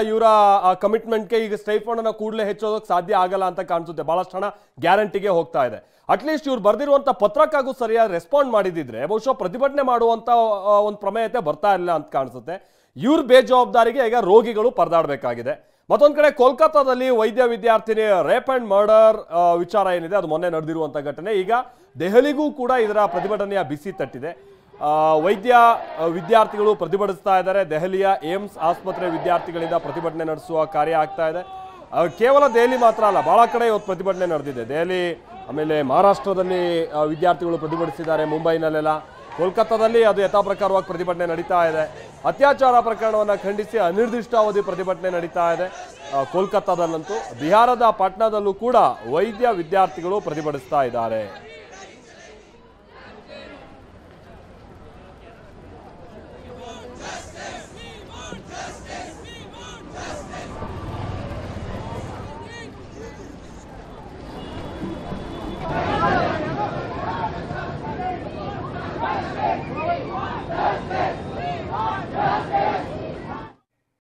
ಇವರ ಕಮಿಟ್ಮೆಂಟ್ಗೆ ಈಗ ಸ್ಟೈಫಂಡ್ ಅನ್ನ ಕೂಡಲೇ ಹೆಚ್ಚೋದಕ್ಕೆ ಸಾಧ್ಯ ಆಗಲ್ಲ ಅಂತ ಕಾಣಿಸುತ್ತೆ. ಬಹಳಷ್ಟು ಹಣ ಗ್ಯಾರಂಟಿಗೆ ಹೋಗ್ತಾ ಇದೆ. ಅಟ್ಲೀಸ್ಟ್ ಇವ್ರು ಬರ್ದಿರುವಂತ ಪತ್ರಕ್ಕಾಗೂ ಸರಿಯಾಗಿ ರೆಸ್ಪಾಂಡ್ ಮಾಡಿದಿದ್ರೆ ಬಹುಶಃ ಪ್ರತಿಭಟನೆ ಮಾಡುವಂತ ಒಂದು ಪ್ರಮೇಯತೆ ಬರ್ತಾ ಇಲ್ಲ ಅಂತ ಕಾಣಿಸುತ್ತೆ. ಇವ್ರ ಬೇಜವಾಬ್ದಾರಿಗೆ ಈಗ ರೋಗಿಗಳು ಪರದಾಡಬೇಕಾಗಿದೆ. ಮತ್ತೊಂದು ಕಡೆ ಕೋಲ್ಕತ್ತಾದಲ್ಲಿ ವೈದ್ಯ ವಿದ್ಯಾರ್ಥಿನಿ ರೇಪ್ ಅಂಡ್ ಮರ್ಡರ್ ವಿಚಾರ ಏನಿದೆ ಅದು ಮೊನ್ನೆ ನಡೆದಿರುವಂತ ಘಟನೆ ಈಗ ದೆಹಲಿಗೂ ಕೂಡ ಇದರ ಪ್ರತಿಭಟನೆಯ ಬಿಸಿ ತಟ್ಟಿದೆ. ವೈದ್ಯ ವಿದ್ಯಾರ್ಥಿಗಳು ಪ್ರತಿಭಟಿಸ್ತಾ ಇದ್ದಾರೆ. ದೆಹಲಿಯ ಏಮ್ಸ್ ಆಸ್ಪತ್ರೆ ವಿದ್ಯಾರ್ಥಿಗಳಿಂದ ಪ್ರತಿಭಟನೆ ನಡೆಸುವ ಕಾರ್ಯ ಆಗ್ತಾ ಇದೆ. ಕೇವಲ ದೆಹಲಿ ಮಾತ್ರ ಅಲ್ಲ, ಬಹಳ ಕಡೆ ಇವತ್ತು ಪ್ರತಿಭಟನೆ ನಡೆದಿದೆ. ದೆಹಲಿ, ಆಮೇಲೆ ಮಹಾರಾಷ್ಟ್ರದಲ್ಲಿ ವಿದ್ಯಾರ್ಥಿಗಳು ಪ್ರತಿಭಟಿಸಿದ್ದಾರೆ, ಮುಂಬೈನಲ್ಲೆಲ್ಲ. ಕೋಲ್ಕತ್ತಾದಲ್ಲಿ ಅದು ಯಥಾಪ್ರಕಾರವಾಗಿ ಪ್ರತಿಭಟನೆ ನಡೀತಾ ಇದೆ. ಅತ್ಯಾಚಾರ ಪ್ರಕರಣವನ್ನು ಖಂಡಿಸಿ ಅನಿರ್ದಿಷ್ಟಾವಧಿ ಪ್ರತಿಭಟನೆ ನಡೀತಾ ಇದೆ ಕೋಲ್ಕತ್ತಾದಲ್ಲಂತೂ. ಬಿಹಾರದ ಪಾಟ್ನಾದಲ್ಲೂ ಕೂಡ ವೈದ್ಯ ವಿದ್ಯಾರ್ಥಿಗಳು ಪ್ರತಿಭಟಿಸ್ತಾ ಇದ್ದಾರೆ.